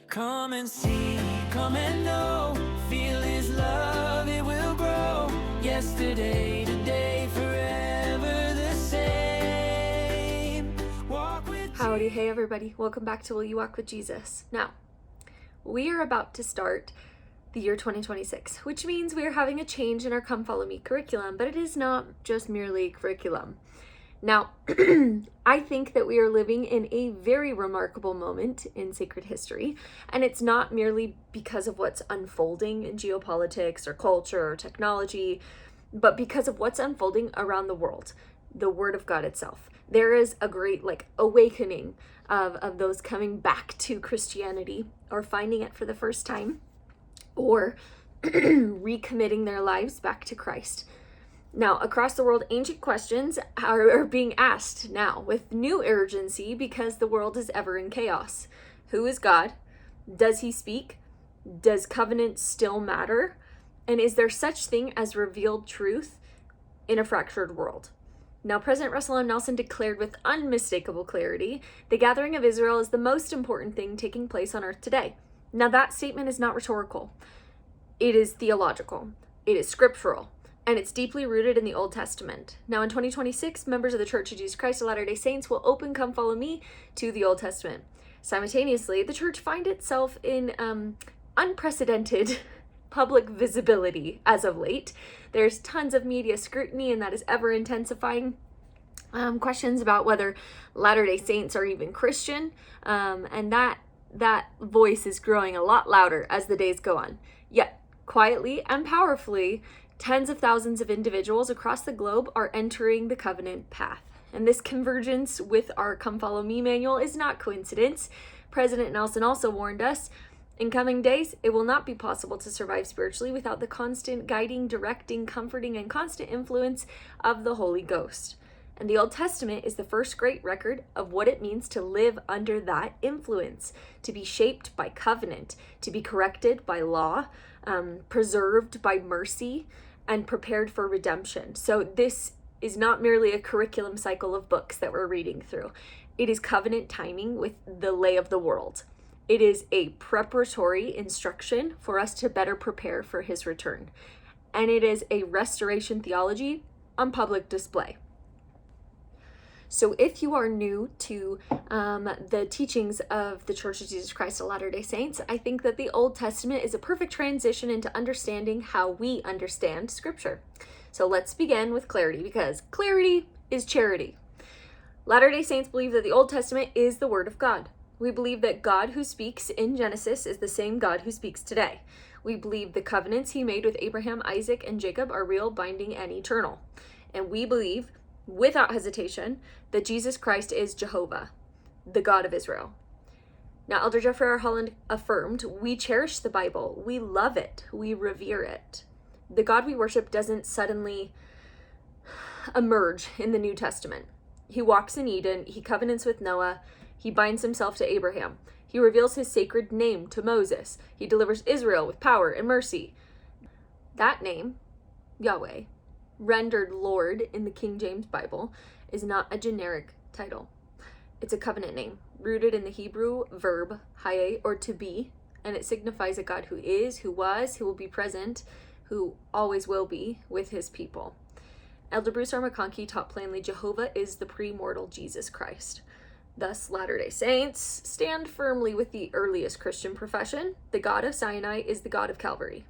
Come and see, come and know, feel his love, it will grow. Yesterday, today, forever the same. Walk with Howdy, hey everybody, welcome back to Will You Walk with Jesus. Now, we are about to start the year 2026, which means we are having a change in our Come Follow Me curriculum, but it is not just merely curriculum. Now, I think that we are living in a very remarkable moment in sacred history, and it's not merely because of what's unfolding in geopolitics or culture or technology, but because of what's unfolding around the world, the Word of God itself. There is a great awakening of those coming back to Christianity or finding it for the first time or recommitting their lives back to Christ. Now, across the world, ancient questions are being asked now with new urgency because the world is ever in chaos. Who is God? Does he speak? Does covenant still matter? And is there such thing as revealed truth in a fractured world? Now, President Russell M. Nelson declared with unmistakable clarity, the gathering of Israel is the most important thing taking place on earth today. Now, that statement is not rhetorical. It is theological. It is scriptural. And it's deeply rooted in the Old Testament. Now, in 2026, members of the Church of Jesus Christ of Latter-day Saints will open Come Follow Me to the Old Testament. Simultaneously, the church finds itself in unprecedented public visibility as of late. There's tons of media scrutiny, and that is ever intensifying. Questions about whether Latter-day Saints are even Christian, and that voice is growing a lot louder as the days go on. Yet, quietly and powerfully, tens of thousands of individuals across the globe are entering the covenant path. And this convergence with our Come Follow Me manual is not coincidence. President Nelson also warned us, in coming days, it will not be possible to survive spiritually without the constant guiding, directing, comforting, and constant influence of the Holy Ghost. And the Old Testament is the first great record of what it means to live under that influence, to be shaped by covenant, to be corrected by law, preserved by mercy, and prepared for redemption. So this is not merely a curriculum cycle of books that we're reading through. It is covenant timing with the lay of the world. It is a preparatory instruction for us to better prepare for his return. And it is a restoration theology on public display. So if you are new to the teachings of the Church of Jesus Christ of Latter-day Saints, I think that the Old Testament is a perfect transition into understanding how we understand Scripture. So let's begin with clarity, because clarity is charity. Latter-day Saints believe that the Old Testament is the Word of God. We believe that God who speaks in Genesis is the same God who speaks today. We believe the covenants he made with Abraham, Isaac, and Jacob are real, binding, and eternal. And we believe, without hesitation, that Jesus Christ is Jehovah, the God of Israel. Now, Elder Jeffrey R. Holland affirmed, we cherish the Bible, we love it, we revere it. The God we worship doesn't suddenly emerge in the New Testament. He walks in Eden, he covenants with Noah, he binds himself to Abraham. He reveals his sacred name to Moses. He delivers Israel with power and mercy. That name, Yahweh, rendered Lord in the King James Bible, is not a generic title. It's a covenant name, rooted in the Hebrew verb haye, or to be, and it signifies a God who is, who was, who will be present, who always will be with his people. Elder Bruce R. McConkie taught plainly, Jehovah is the premortal Jesus Christ. Thus, Latter-day Saints stand firmly with the earliest Christian profession. The God of Sinai is the God of Calvary.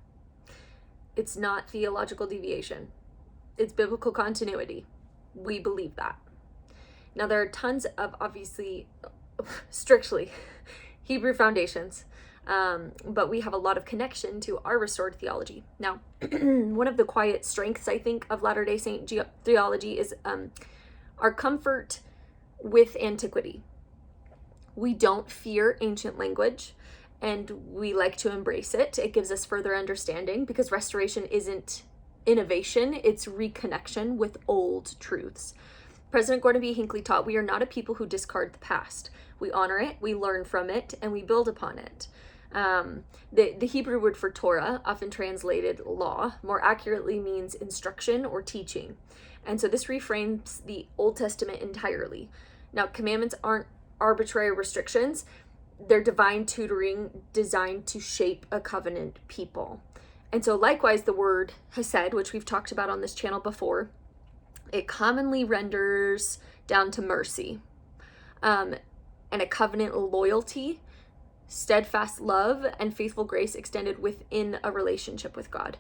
It's not theological deviation. It's biblical continuity. We believe that. Now, there are tons of, obviously, strictly Hebrew foundations, but we have a lot of connection to our restored theology. Now, one of the quiet strengths, I think, of Latter-day Saint theology is our comfort with antiquity. We don't fear ancient language, and we like to embrace it. It gives us further understanding, because restoration isn't innovation, it's reconnection with old truths. President Gordon B. Hinckley taught, we are not a people who discard the past. We honor it, we learn from it, and we build upon it. The Hebrew word for Torah, often translated law, more accurately means instruction or teaching. And so this reframes the Old Testament entirely. Now, commandments aren't arbitrary restrictions. They're divine tutoring designed to shape a covenant people. And so likewise, the word ḥesed, which we've talked about on this channel before, it commonly renders down to mercy, and a covenant loyalty, steadfast love, and faithful grace extended within a relationship with God.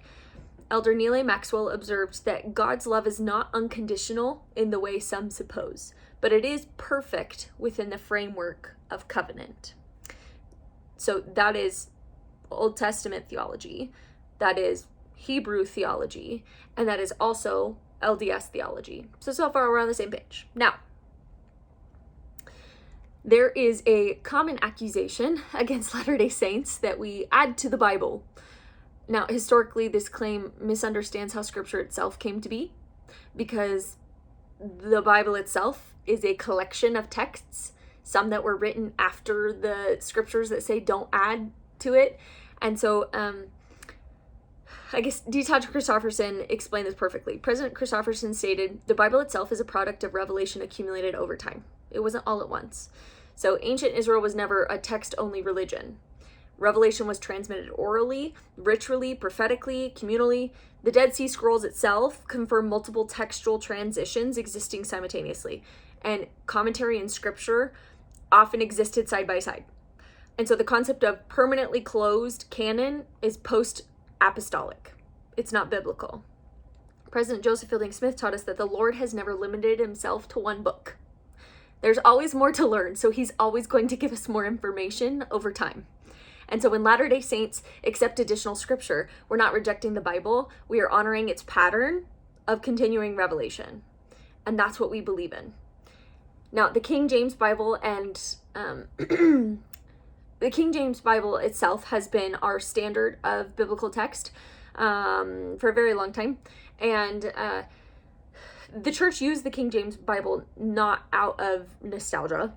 Elder Neal A. Maxwell observed that God's love is not unconditional in the way some suppose, but it is perfect within the framework of covenant. So that is Old Testament theology, that is Hebrew theology, and that is also LDS theology. So far we're on the same page. Now, there is a common accusation against Latter-day Saints that we add to the Bible. Now, historically, this claim misunderstands how Scripture itself came to be, because the Bible itself is a collection of texts, some that were written after the Scriptures that say don't add to it. And so, I guess D. Todd Christofferson explained this perfectly. President Christofferson stated, the Bible itself is a product of revelation accumulated over time. It wasn't all at once. So ancient Israel was never a text-only religion. Revelation was transmitted orally, ritually, prophetically, communally. The Dead Sea Scrolls itself confirm multiple textual transitions existing simultaneously, and commentary and scripture often existed side by side. And so the concept of permanently closed canon is post-apostolic. It's not biblical. President Joseph Fielding Smith taught us that the Lord has never limited himself to one book. There's always more to learn, so he's always going to give us more information over time. And so when Latter-day Saints accept additional scripture, we're not rejecting the Bible, we are honoring its pattern of continuing revelation. And that's what we believe in. Now, the King James Bible and the King James Bible itself has been our standard of biblical text for a very long time. And the church used the King James Bible not out of nostalgia,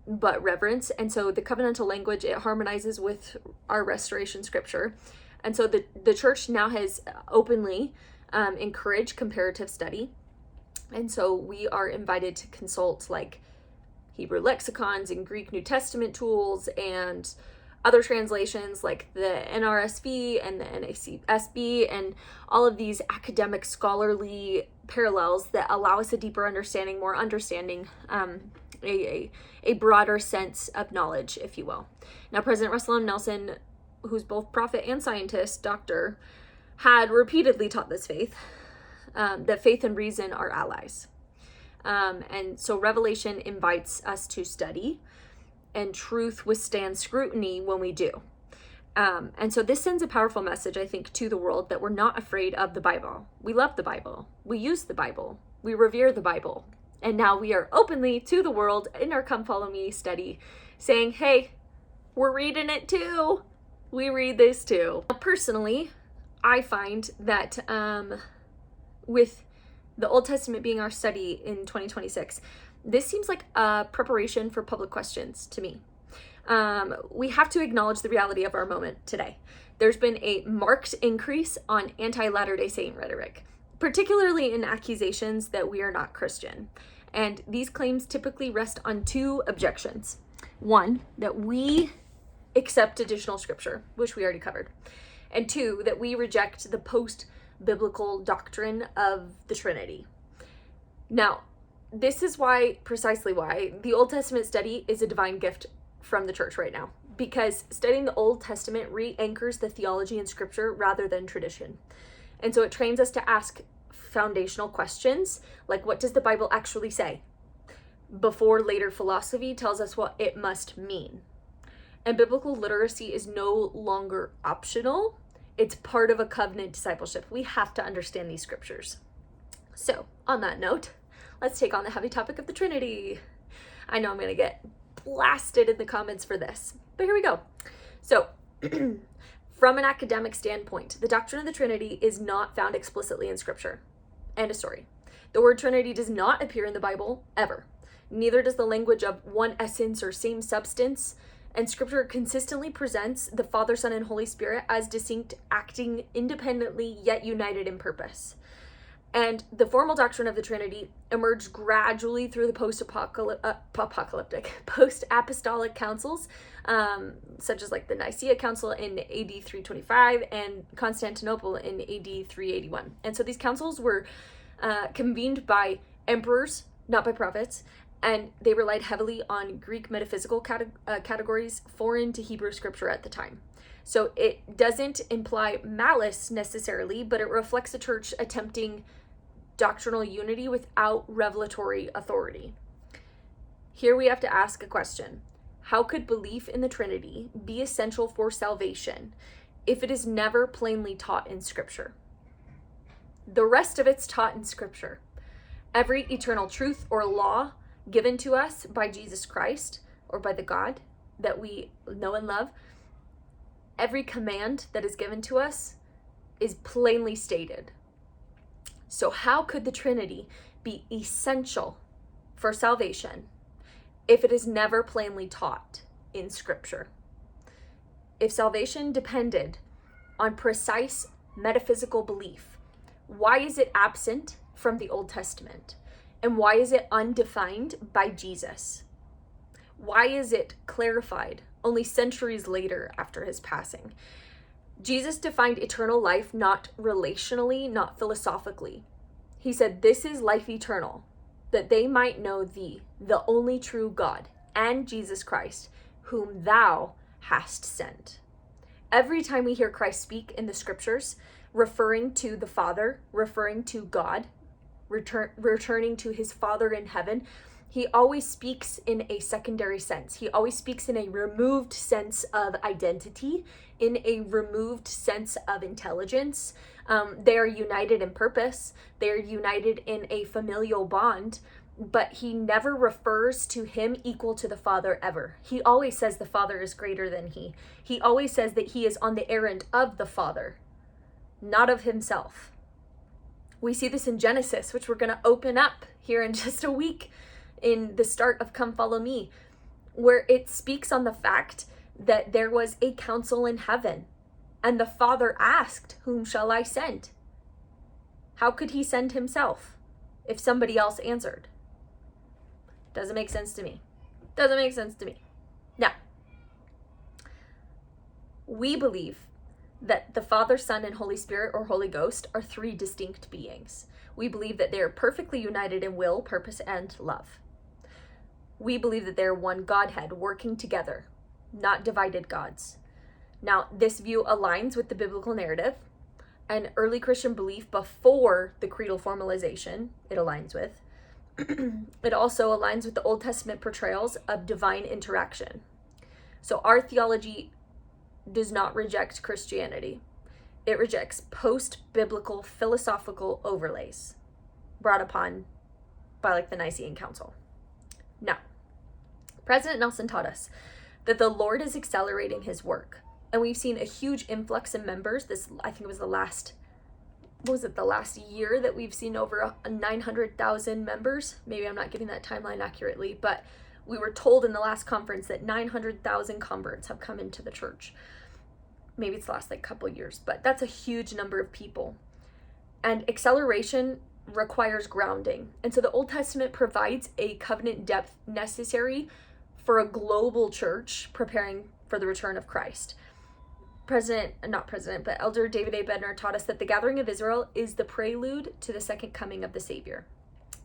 but reverence. And so the covenantal language, it harmonizes with our restoration scripture. And so the church now has openly encouraged comparative study. And so we are invited to consult like Hebrew lexicons and Greek New Testament tools and other translations like the NRSV and the NASB and all of these academic scholarly parallels that allow us a deeper understanding, more understanding, a broader sense of knowledge, if you will. Now, President Russell M. Nelson, who's both prophet and scientist, doctor, had repeatedly taught this faith, that faith and reason are allies. And so Revelation invites us to study, and truth withstands scrutiny when we do. And so this sends a powerful message, I think, to the world that we're not afraid of the Bible. We love the Bible. We use the Bible. We revere the Bible. And now we are openly to the world in our Come Follow Me study saying, hey, we're reading it too. We read this too. Personally, I find that with the Old Testament being our study in 2026, this seems like a preparation for public questions to me. We have to acknowledge the reality of our moment today. There's been a marked increase on anti-Latter-day Saint rhetoric, particularly in accusations that we are not Christian. And these claims typically rest on two objections. One, that we accept additional scripture, which we already covered. And two, that we reject the post-biblical doctrine of the Trinity. Now, this is precisely why the Old Testament study is a divine gift from the church right now, because studying the Old Testament re-anchors the theology in scripture rather than tradition. And so it trains us to ask foundational questions like, what does the Bible actually say? Before later philosophy tells us what it must mean. And biblical literacy is no longer optional. It's part of a covenant discipleship. We have to understand these scriptures. So on that note, let's take on the heavy topic of the Trinity. I know I'm going to get blasted in the comments for this, but here we go. So, from an academic standpoint, the doctrine of the Trinity is not found explicitly in Scripture. End of story. The word Trinity does not appear in the Bible, ever. Neither does the language of one essence or same substance, and Scripture consistently presents the Father, Son, and Holy Spirit as distinct, acting independently, yet united in purpose. And the formal doctrine of the Trinity emerged gradually through the post-apostolic councils, such as like the Nicaea Council in AD 325 and Constantinople in AD 381. And so these councils were convened by emperors, not by prophets, and they relied heavily on Greek metaphysical categories foreign to Hebrew scripture at the time. So it doesn't imply malice necessarily, but it reflects a church attempting doctrinal unity without revelatory authority. Here we have to ask a question. How could belief in the Trinity be essential for salvation if it is never plainly taught in Scripture? The rest of it's taught in Scripture. Every eternal truth or law given to us by Jesus Christ or by the God that we know and love, every command that is given to us is plainly stated. So how could the Trinity be essential for salvation if it is never plainly taught in Scripture? If salvation depended on precise metaphysical belief, why is it absent from the Old Testament? And why is it undefined by Jesus? Why is it clarified only centuries later after his passing? Jesus defined eternal life not relationally, not philosophically. He said, "This is life eternal, that they might know thee, the only true God, and Jesus Christ, whom thou hast sent." Every time we hear Christ speak in the scriptures, referring to the Father, referring to God, returning to his Father in heaven, he always speaks in a secondary sense. He always speaks in a removed sense of identity, in a removed sense of intelligence. They are united in purpose. They are united in a familial bond, but he never refers to him equal to the Father ever. He always says the Father is greater than he. He always says that he is on the errand of the Father, not of himself. We see this in Genesis, which we're going to open up here in just a week, in the start of Come Follow Me, where it speaks on the fact that there was a council in heaven, and the Father asked, "Whom shall I send?" How could he send himself if somebody else answered? Doesn't make sense to me. Doesn't make sense to me. Now, we believe that the Father, Son, and Holy Spirit, or Holy Ghost, are three distinct beings. We believe that they are perfectly united in will, purpose, and love. We believe that they are one Godhead working together, not divided gods. Now, this view aligns with the biblical narrative and early Christian belief before the creedal formalization. It aligns with. It also aligns with the Old Testament portrayals of divine interaction. So our theology does not reject Christianity. It rejects post-biblical philosophical overlays brought upon by like the Nicene Council. Now, President Nelson taught us that the Lord is accelerating his work, and we've seen a huge influx in members. I think it was the last year that we've seen over 900,000 members. Maybe I'm not getting that timeline accurately, but we were told in the last conference that 900,000 converts have come into the church. Maybe it's the last couple years, but that's a huge number of people. And acceleration requires grounding. And so the Old Testament provides a covenant depth necessary for a global church preparing for the return of Christ. Elder David A. Bednar taught us that the gathering of Israel is the prelude to the second coming of the Savior.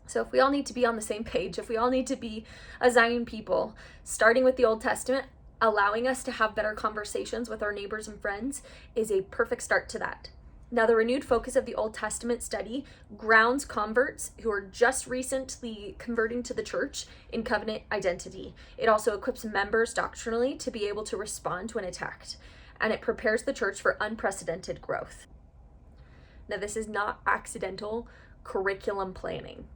So if we all need to be on the same page, if we all need to be a Zion people, starting with the Old Testament, allowing us to have better conversations with our neighbors and friends is a perfect start to that. Now, the renewed focus of the Old Testament study grounds converts who are just recently converting to the church in covenant identity. It also equips members doctrinally to be able to respond when attacked, and it prepares the church for unprecedented growth. Now, this is not accidental curriculum planning.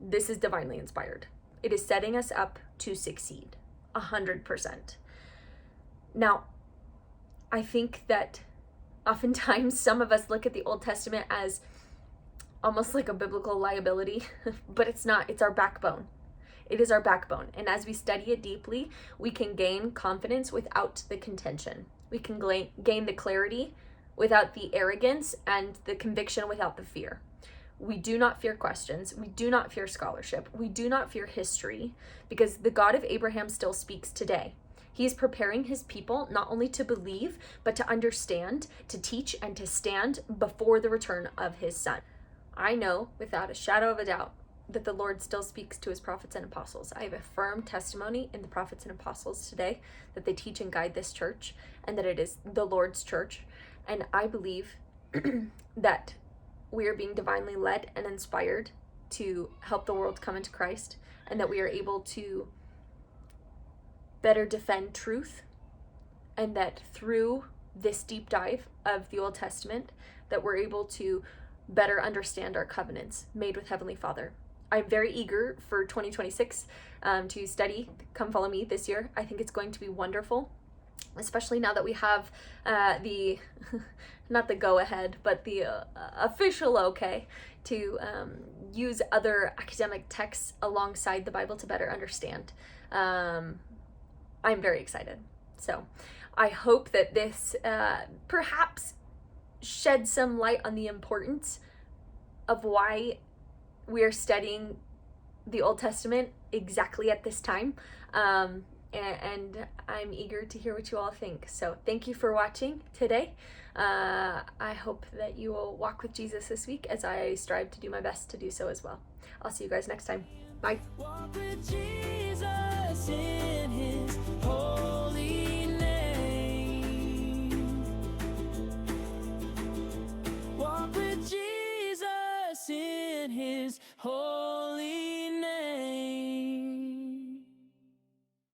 This is divinely inspired. It is setting us up to succeed 100%. Now, I think that oftentimes some of us look at the Old Testament as almost like a biblical liability, but it's not. It's our backbone. It is our backbone. And as we study it deeply, we can gain confidence without the contention. We can gain the clarity without the arrogance, and the conviction without the fear. We do not fear questions. We do not fear scholarship. We do not fear history, because the God of Abraham still speaks today. He is preparing his people not only to believe, but to understand, to teach, and to stand before the return of his Son. I know without a shadow of a doubt that the Lord still speaks to his prophets and apostles. I have a firm testimony in the prophets and apostles today that they teach and guide this church, and that it is the Lord's church. And I believe that we are being divinely led and inspired to help the world come into Christ, and that we are able to better defend truth, and that through this deep dive of the Old Testament, that we're able to better understand our covenants made with Heavenly Father. I'm very eager for 2026 to study Come Follow Me this year. I think it's going to be wonderful, especially now that we have the, not the go-ahead, but the official okay to use other academic texts alongside the Bible to better understand. I'm very excited. So I hope that this perhaps sheds some light on the importance of why we are studying the Old Testament exactly at this time. And I'm eager to hear what you all think. So thank you for watching today. I hope that you will walk with Jesus this week, as I strive to do my best to do so as well. I'll see you guys next time. Bye. Walk with Jesus in his holy